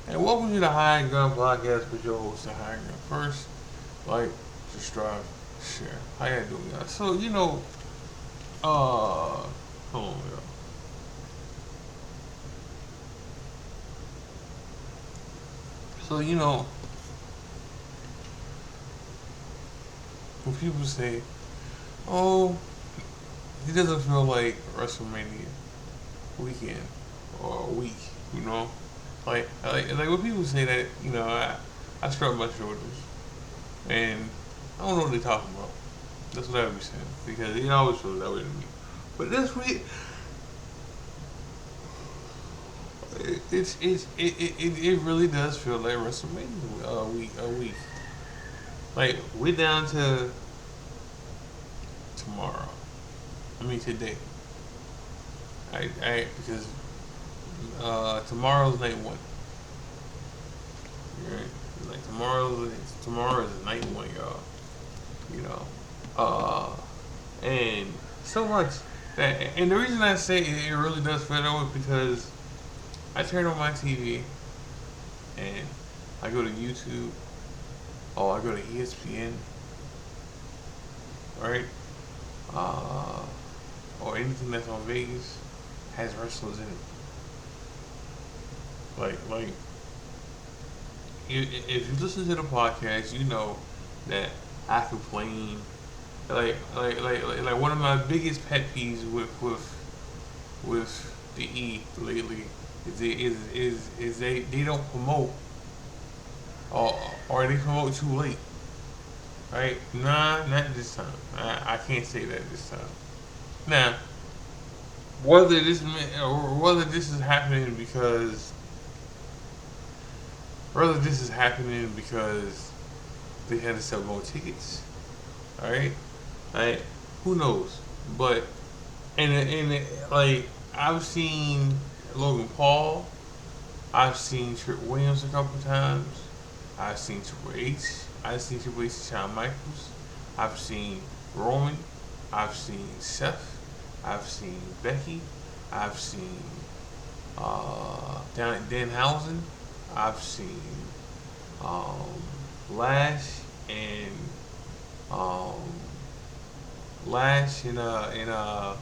And welcome to the High Gun Podcast with your host, the High Gun. First, like, subscribe, share. How y'all doing, guys? So, hold on, y'all. So, when people say, oh, he doesn't feel like WrestleMania weekend or a week, you know? Like when people say that, I shrug my shoulders. And I don't know what they're talking about. That's what I would be saying. Because it always feels that way to me. But this week, it really does feel like WrestleMania a week. Like we're down to tomorrow. I mean today. I because tomorrow's night one. Right? Like tomorrow is night one, y'all. You know, uh, and so much that, and the reason I say it really does feel that way because I turn on my TV and I go to YouTube or I go to ESPN, right? Uh, or anything that's on Vegas has wrestlers in it. Like if you listen to the podcast, you know that I complain. Like one of my biggest pet peeves with the E lately is they don't promote or they promote too late. Right? Nah, not this time. I can't say that this time. Now, whether this is happening because they had to sell more tickets, all right? Like who knows? But like I've seen Logan Paul, I've seen Trick Williams a couple times, I've seen Triple H, I've seen Triple H and Shawn Michaels, I've seen Roman, I've seen Seth, I've seen Becky, I've seen Danhausen, I've seen um, Lash and um, Lash in Nia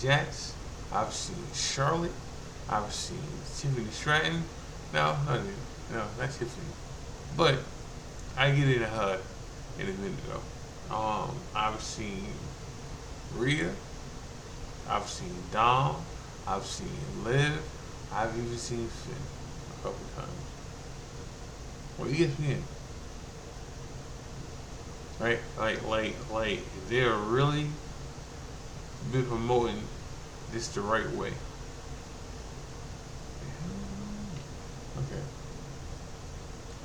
Jax. I've seen Charlotte. I've seen Tiffany Stratton. No, not Tiffany. But I get into her in a minute though. I've seen Rhea. I've seen Dom. I've seen Liv. I've even seen Finn a couple times. Well, ESPN, right? Like they're really been promoting this the right way. Okay.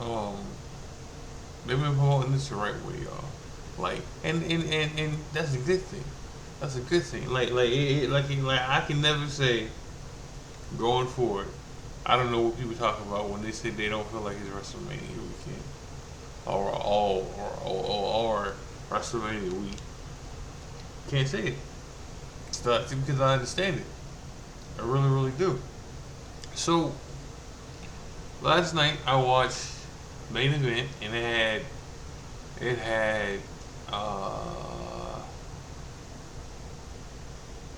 Um, they've been promoting this the right way, y'all. Like, and that's a good thing. That's a good thing. Like I can never say going forward. I don't know what people talk about when they say they don't feel like it's WrestleMania weekend or WrestleMania week. Can't say it. It's not because I understand it. I really, really do. So last night I watched main event and it had uh,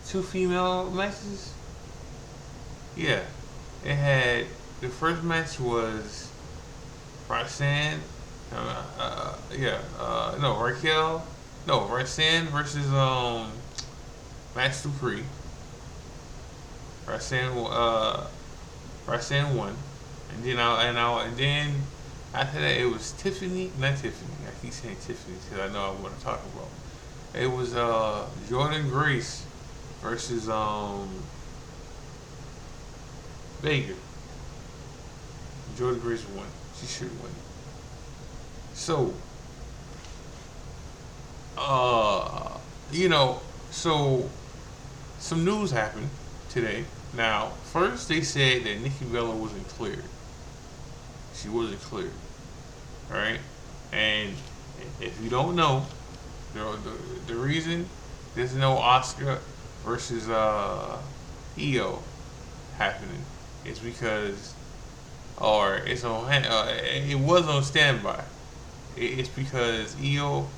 two female matches. Yeah, it had the first match was Roxanne. No Raquel. No Roxanne versus Max Dupree. Roxanne Roxanne won, and then after that it was Tiffany, not Tiffany. I keep saying Tiffany because I know I want to talk about. It was Jordan Grace versus Baker. Jordan Grace won. She should win. So uh, you know, so some news happened today. Now, first they said that Nikki Bella wasn't cleared. She wasn't cleared. All right, and if you don't know, the reason there's no Oscar versus Io happening is because It's on. It was on standby. It's because EO,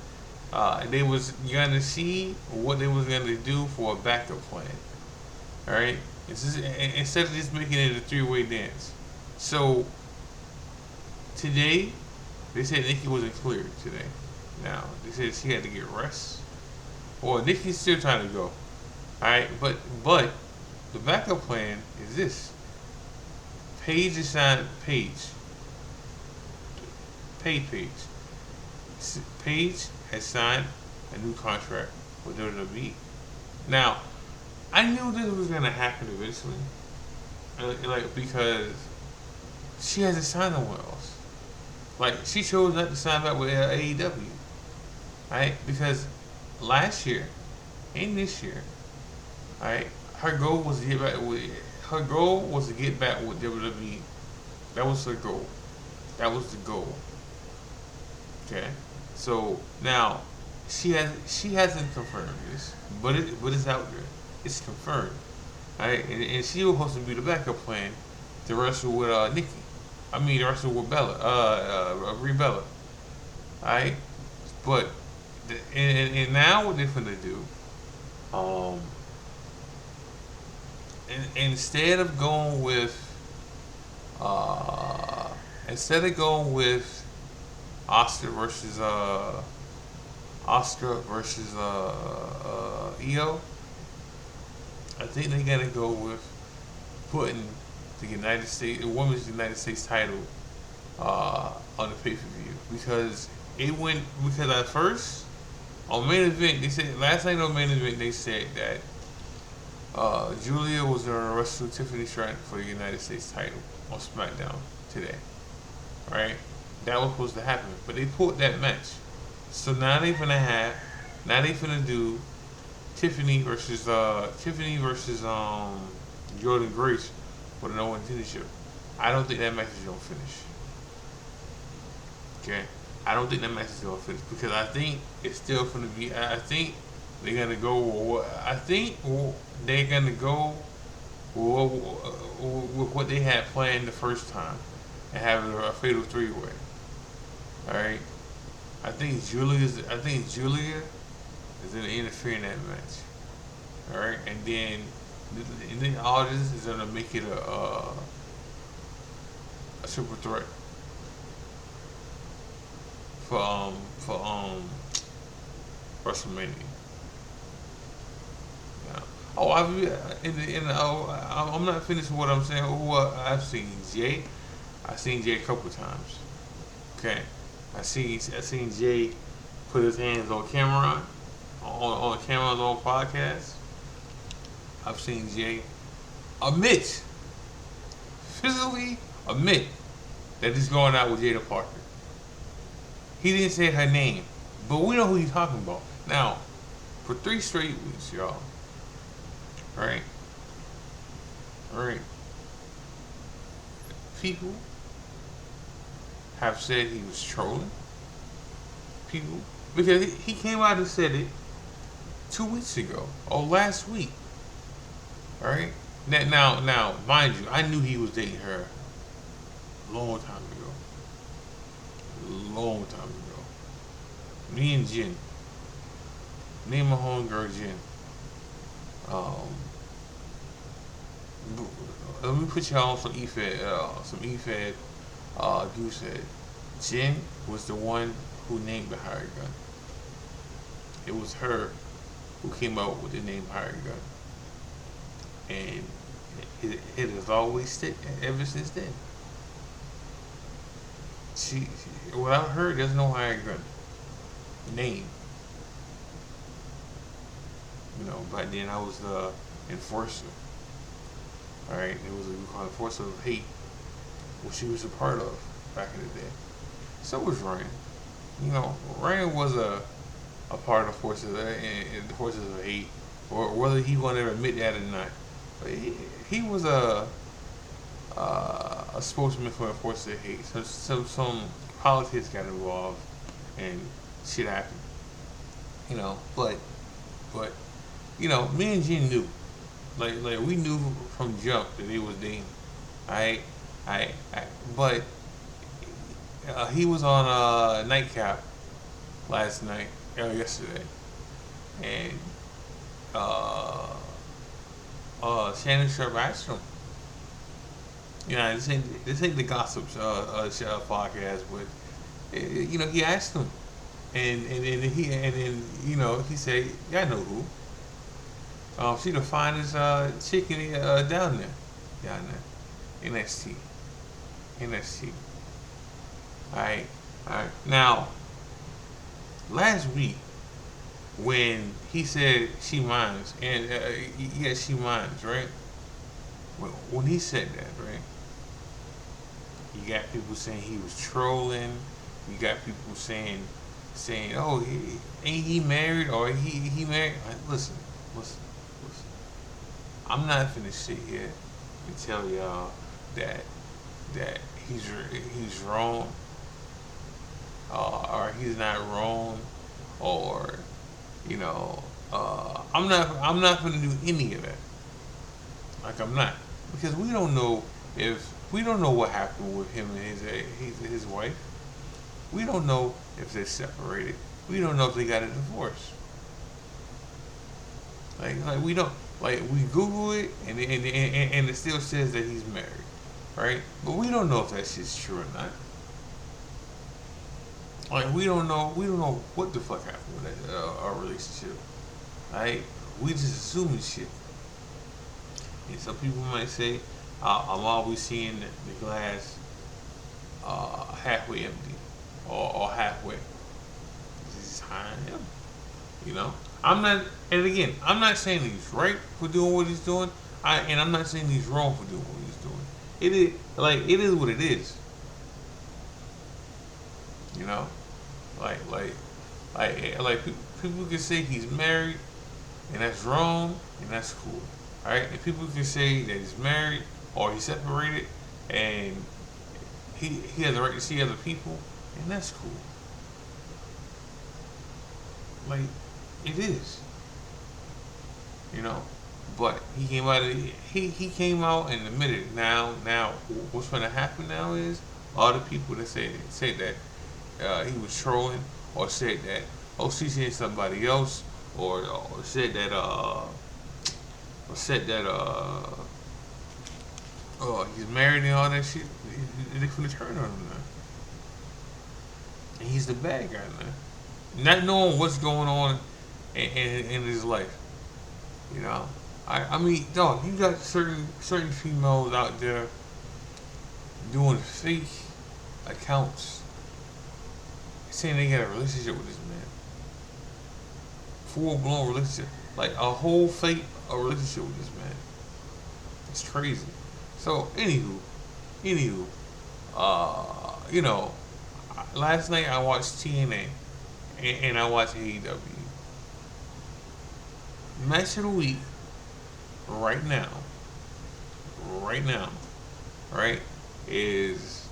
they was gonna see what they was gonna do for a backup plan. All right. It's just, instead of just making it a three-way dance. So today, they said Nikki wasn't cleared today. Now they said she had to get rest. Well, Nikki's still trying to go. All right, but the backup plan is this: Paige is signed. Page. Paige has signed a new contract with WWE. Now, I knew this was gonna happen eventually, like because she hasn't signed nowhere else. Like she chose not to sign back with AEW, right? Because last year and this year, right, her goal was to get back with. Her goal was to get back with WWE. That was her goal. That was the goal. Okay. So now she hasn't confirmed this, but it's out there. It's confirmed. Right? And she was supposed to be the backup plan to wrestle with Nikki. I mean, to wrestle with Bella, Brie Bella. Alright? But and now what they're gonna do, um, instead of going with uh, instead of going with Oscar versus EO, I think they're gonna go with putting the Women's United States title on the pay per view because at first on main event they said last night on main event they said that Julia was gonna wrestle Tiffany Stratton for the United States title on SmackDown today, right? That was supposed to happen, but they pulled that match. So now they finna do Tiffany versus Jordan Grace for the no one championship. I don't think that match is gonna finish. Okay, I don't think that match is gonna finish because I think it's still gonna be. I think they're gonna go. I think they're gonna go with what they had planned the first time and have a fatal three-way. All right. I think Julia is gonna interfere in that match. All right, and then all this is gonna make it a super threat for WrestleMania. Yeah. Oh, I'm not finished with what I'm saying. I've seen Jay. I've seen Jay a couple times. Okay, I seen Jay put his hands on Cameron on Cameron's own podcast. I've seen Jay admit, physically admit that he's going out with Jada Parker. He didn't say her name, but we know who he's talking about. Now, for 3 straight weeks, y'all. Right? Right. People have said he was trolling people because he came out and said it 2 weeks ago or last week. All right. Now, mind you, I knew he was dating her a long time ago. Long time ago. Me and Jen. Me and my homegirl Jen. Um, Let me put y'all on some E-Fed goose head. Jen was the one who named the hired gun. It was her who came up with the name hired gun. And it has always stayed ever since then. Without her, there's no hired gun name. Back then I was the enforcer. Alright, it was we called enforcer of hate, which she was a part of back in the day. So was Ryan. Ryan was a part of the forces of hate, or whether he wanted to admit that or not. But he was a spokesman for enforcer of hate. So some politics got involved, and shit happened. But me and Jen knew. Like we knew from jump that they was dating. I but he was on Nightcap last night, yesterday, and uh, Shannon Sharp asked him. This ain't the gossip podcast, but he asked him, and then he said, "Yeah, I know who. She the finest chick down there, down there, NXT. All right, all right. Now, last week when he said she minds, and yeah, she minds, right? When he said that, right? You got people saying he was trolling. You got people saying, oh, ain't he married or he married? Like, listen, listen. I'm not finna sit here and tell y'all that that he's wrong, or he's not wrong, or I'm not gonna do any of that. Like, I'm not, because we don't know what happened with him and his wife. We don't know if they're separated. We don't know if they got a divorce. Like we don't, like, we Google it and it still says that he's married, right? But we don't know if that shit's true or not. Like, we don't know what the fuck happened with that our relationship. Right? We just assuming shit. And some people might say, I'm always seeing the glass halfway empty, or halfway. This is how I am. You know, I'm not, and again, I'm not saying he's right for doing what he's doing. And I'm not saying he's wrong for doing what he's doing. It is what it is. You know, like people can say he's married, and that's wrong, and that's cool. All right, and people can say that he's married or he's separated, and he has the right to see other people, and that's cool. Like, it is, you know. But he came out and admitted it. Now what's going to happen now is all the people that say that he was trolling, or said that, oh, she's seeing somebody else, or said that he's married and all that shit. They finna turn on him now, and he's the bad guy now, not knowing what's going on in his life. You know, I mean, dog, you got certain females out there doing fake accounts, saying they got a relationship with this man, full blown relationship, like a whole fake a relationship with this man. It's crazy. So, anywho, you know, last night I watched TNA, and I watched AEW. Match of the week right now, right now, right, is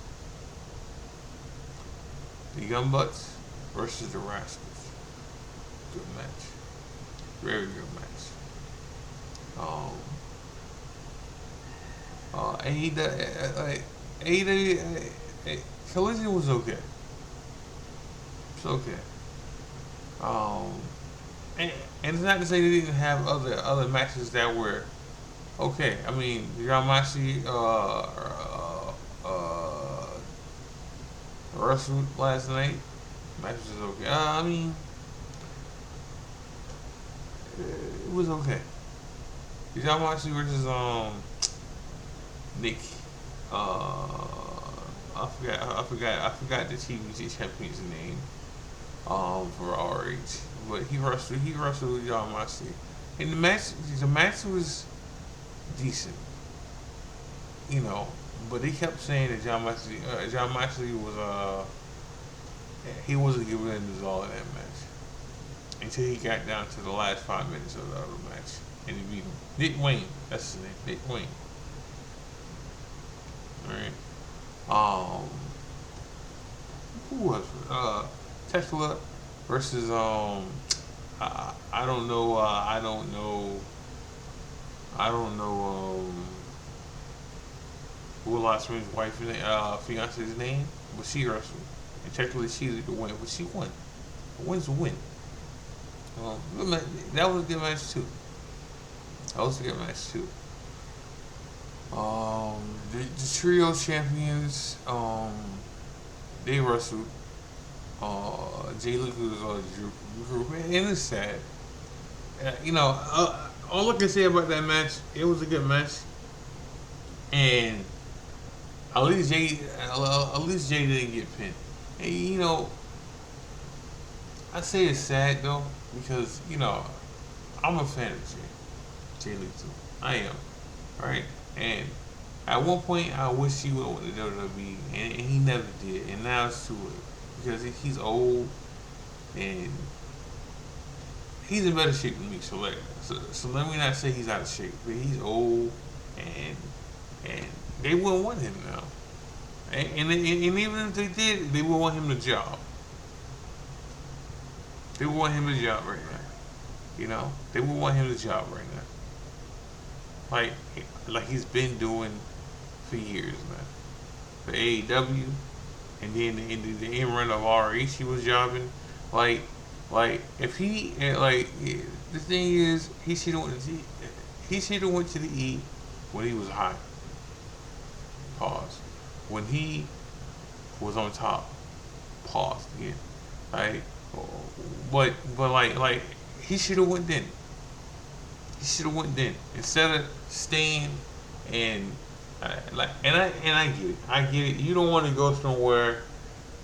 the Young Bucks versus the Rascals. Good match. Very good match. Um, AEW, Collision was okay. It's okay. Um, and it's not to say they didn't have other matches that were okay. I mean, Yamashi wrestled last night. Match was okay. I mean, it was okay. Yamashi versus Nick. I forgot the TBC champion's name. For RH, but he wrestled with Yamashi, and the match was decent, you know. But they kept saying that Yamashi was he wasn't giving in his all in that match until he got down to the last 5 minutes of the other match, and he beat him. Nick Wayne, that's his name, Nick Wayne. All right. Who was it? Tesla versus I don't know who lost his wife, fiance's name, but she wrestled. And technically she did the win, but she won. A win's a win. That was a good match too. That was a good match too. The trio champions, they wrestled. Jay Lucas was on the group, and it's sad. All I can say about that match, it was a good match, and at least Jay didn't get pinned. And I say it's sad though because I'm a fan of Jay Lethal. I am, right? And at one point, I wish he would went to WWE, and he never did. And now it's too late because he's old and he's in better shape than me. So let me not say he's out of shape, but he's old and they wouldn't want him now. And even if they did, they would want him the job. They would want him the job right now. They would want him the job right now. Like he's been doing for years now. For AEW, and then in the end run of RH, he was jobbing. Like, if the thing is, he should have went to the E when he was hot. Pause. When he was on top. Pause again. Right. But he should have went then. He should have went then instead of staying and I get it. I get it. You don't want to go somewhere.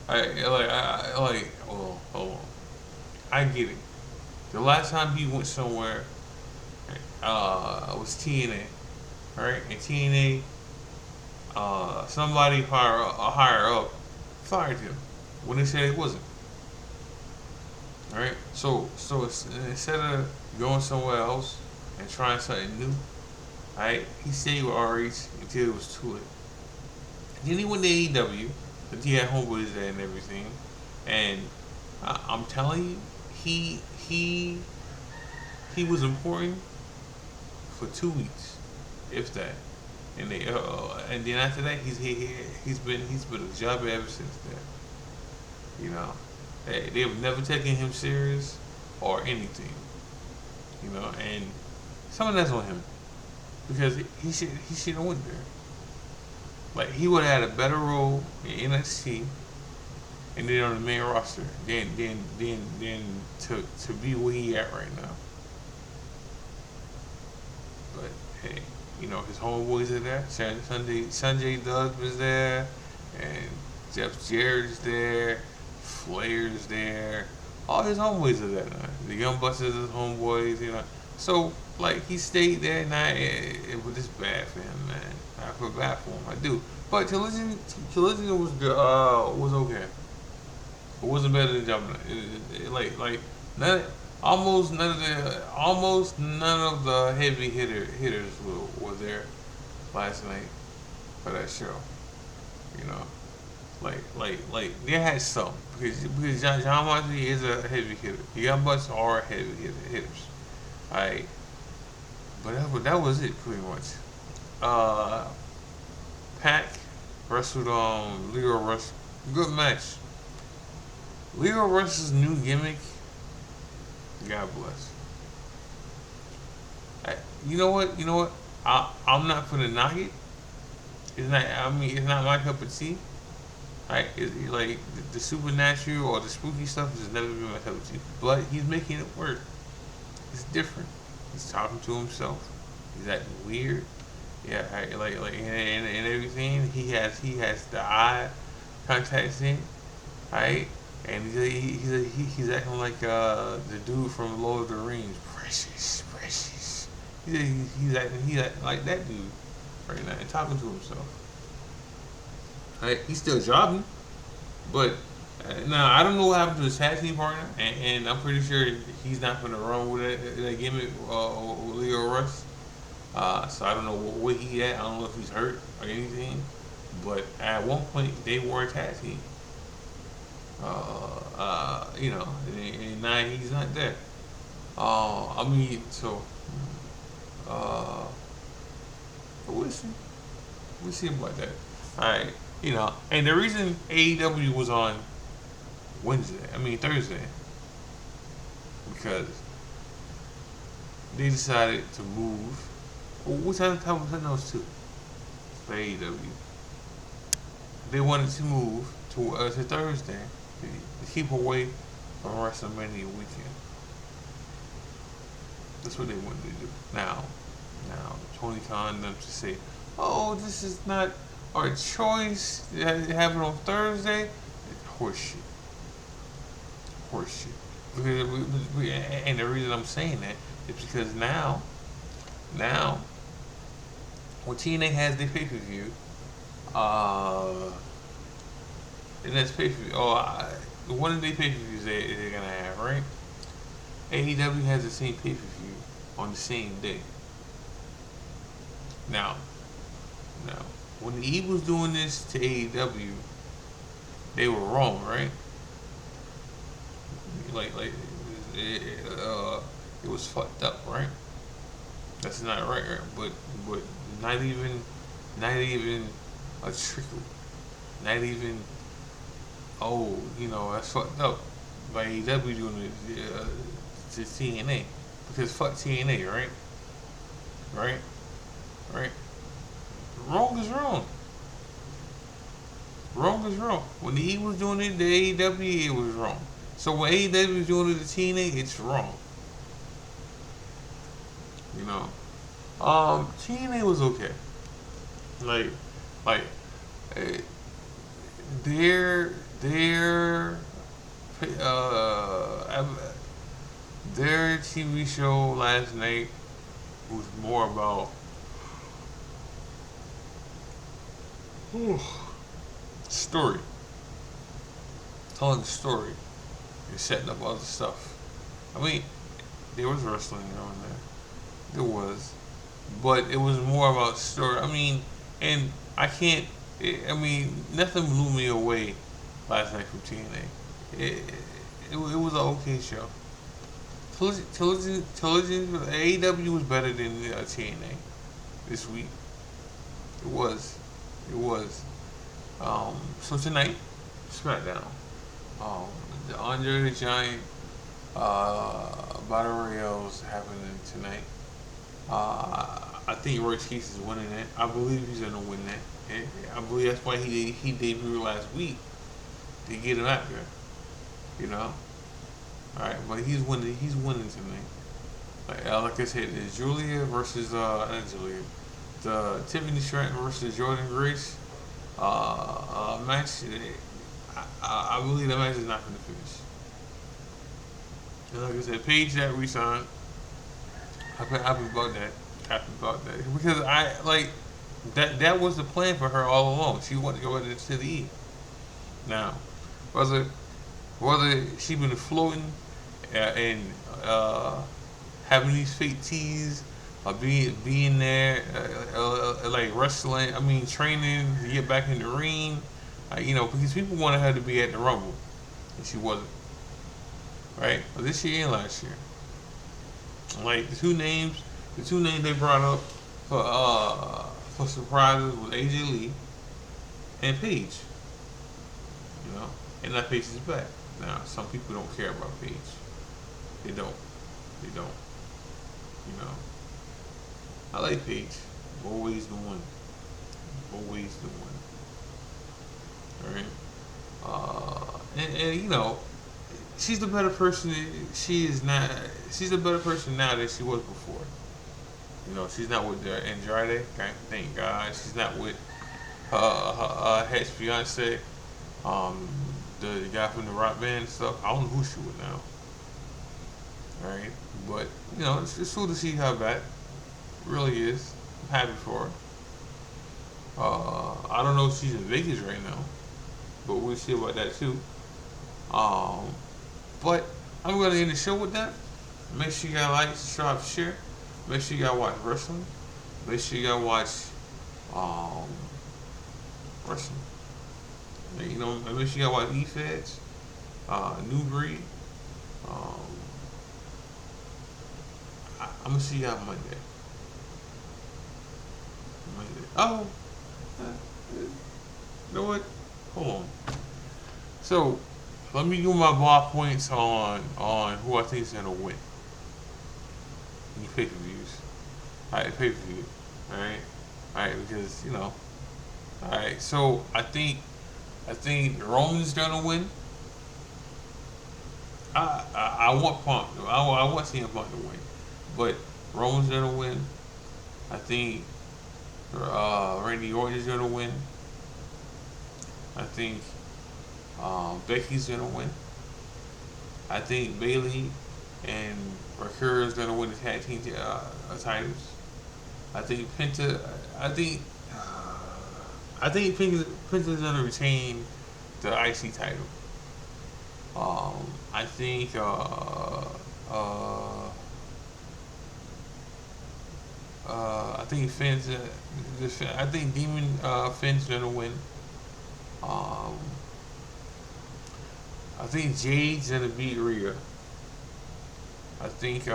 Hold on. I get it. The last time he went somewhere, was TNA, right? And TNA, somebody higher up fired him when they said it wasn't. Right? So instead of going somewhere else and trying something new, right? He stayed with RH until it was too late. Then he went to AEW, but he had homeboys there and everything. And I'm telling you, he was important for 2 weeks, if that. And then after that, he's been a jobber ever since then. They've never taken him serious or anything. And some of that's on him because he should have went there. Like he would have had a better role in NXT and then on the main roster than to be where he at right now. But hey, his homeboys are there. Sanjay Dutt was there, and Jeff Jarrett's there, Flair's there. All his homeboys are there now. The Young Bucks is his homeboys. So he stayed there, and it was just bad for him, man. I feel bad for him, I do. But Collision was good. Was okay. It wasn't better than jumping. Almost none of the heavy hitters were there last night for that show. You know, they had some because John Moxley is a heavy hitter. The Young Bucks are heavy hitters. Alright, but that was it pretty much. Pac wrestled Leo Rush. Good match. Leo Rush's new gimmick. God bless. You know what? I'm not gonna knock it. It's not. It's not my cup of tea. Like the supernatural or the spooky stuff has never been my cup of tea. But he's making it work. It's different. He's talking to himself. He's acting weird. Yeah, and everything. He has the eye contacts in, right? And he's acting like the dude from Lord of the Rings, Precious. He's acting like that dude right now and talking to himself. Right? He's still jobbing, but now I don't know what happened to his tag team partner, and I'm pretty sure he's not going to run with that gimmick with Leo Rush. So I don't know where he at. I don't know if he's hurt or anything, but at one point they were a tag team. And now he's not there. Who is he? we'll see about that. All right, and the reason AEW was on Thursday, because they decided to move. What time was those two for AEW? They wanted to move to Thursday to keep away from WrestleMania weekend. That's what they wanted to do. Now, Tony Khan them to say, "Oh, this is not our choice. Have it on Thursday." Horseshit, horseshit. Because and the reason I'm saying that is because now, when TNA has their pay per view, uh, the next pay per view, one of the pay per views they're gonna have, right? AEW has the same pay per view on the same day. Now, now, when the Eagles doing this to AEW, they were wrong, right? Like, it was fucked up, right? That's not right? But not even, not even a trickle, not even. Oh, that's fucked up by AEW doing it to TNA, because fuck TNA, right? Right? Right? Wrong is wrong. Wrong is wrong. When the Eagles doing it to AEW, it was wrong. So when AEW is doing it to TNA, it's wrong. You know. TNA was okay. Like, like, eh, their their uh their TV show last night was more about whew, story, telling the story, and setting up other stuff. I mean, there was wrestling on there. There was, but it was more about story. I mean, and I can't. Nothing blew me away last night from TNA. It was an okay show. Television, AEW was better than TNA this week. It was, it was. So tonight, SmackDown. Um, the Andre the Giant Battle Royale's happening tonight. I think Royce Keys is winning it. I believe he's gonna win that. And I believe that's why he debuted last week to get him out there. You know. All right, but he's winning. He's winning tonight. Like I said, it's Julia versus not Julia, the Tiffany Stratton versus Jordan Grace match. I believe that match is not going to finish. And like I said, Paige that resigned. Happy about that. Happy about that because I like that. That was the plan for her all along. She wanted to go into the E. Now, whether whether she been floating and having these fake teas, or being there, like wrestling. Training to get back in the ring. Because people wanted her to be at the Rumble, and she wasn't. Right? But this year and last year, like the two names they brought up for surprises was AJ Lee and Paige. And that Paige is back. Now, some people don't care about Paige. They don't. They don't. You know. I like Paige. Always the one. Always the one. Alright? And she's the better person. She is not. She's a better person now than she was before. She's not with Andrade. Thank God. She's not with her ex fiance. The guy from the rock band and stuff. I don't know who she with now. Alright? But, it's cool to see her back. It really is. I'm happy for her. I don't know if she's in Vegas right now. But we'll see about that too. But I'm gonna end the show with that. Make sure you guys like, subscribe, share. Make sure you guys watch wrestling. Make sure you guys watch wrestling. Make sure you guys watch E-Feds, New Breed. I'm gonna see y'all Monday. Oh, You know what? Hold on. So let me do my block points on who I think is gonna win in the pay per views. Alright, pay per view. Alright. Alright, because alright, so I think Roman's gonna win. I want Punk. I want CM Punk to win, but Roman's gonna win. I think Randy Orton's gonna win. I think Becky's gonna win. I think Bailey and Raquel is gonna win the tag team titles. I think Penta. I think. I think Penta's gonna retain the IC title. I think. I think Finn's. I think Demon Finn's gonna win. Um, I think Jade's gonna beat Rhea. I think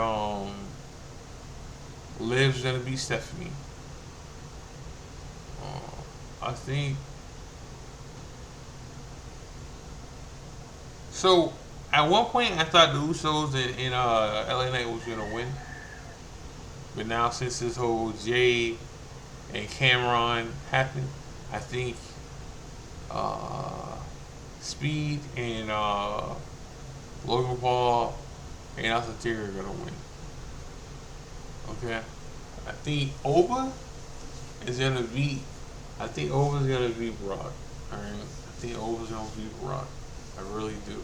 Liv's gonna beat Stephanie. I think so. At one point, I thought the Usos in LA Knight was gonna win, but now since this whole Jay and Cameron happened, I think uh, Speed and Logan Paul and Austin Theory are gonna win. Okay, I think Oba is gonna beat. I think Oba's gonna beat Brock. All right, I think Oba's gonna beat Brock. I really do.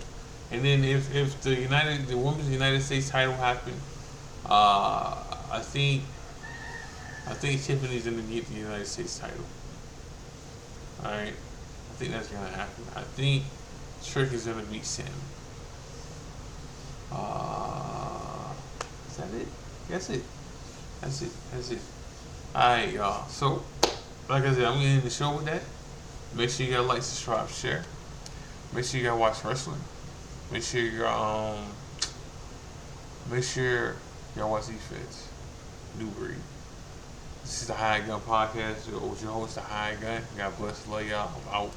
And then if the women's United States title happened, uh, I think I think Tiffany's gonna get the United States title. All right, I think that's gonna happen. I think Trick is gonna beat Sam. Uh, is that it? That's it. That's it. That's it. Alright, y'all. So, like I said, I'm gonna end the show with that. Make sure you gotta like, subscribe, share. Make sure you gotta watch wrestling. Make sure you make sure y'all watch these fits. New breed. This is the High Gun Podcast with your host, the High Gun. God bless. Love y'all. I'm out.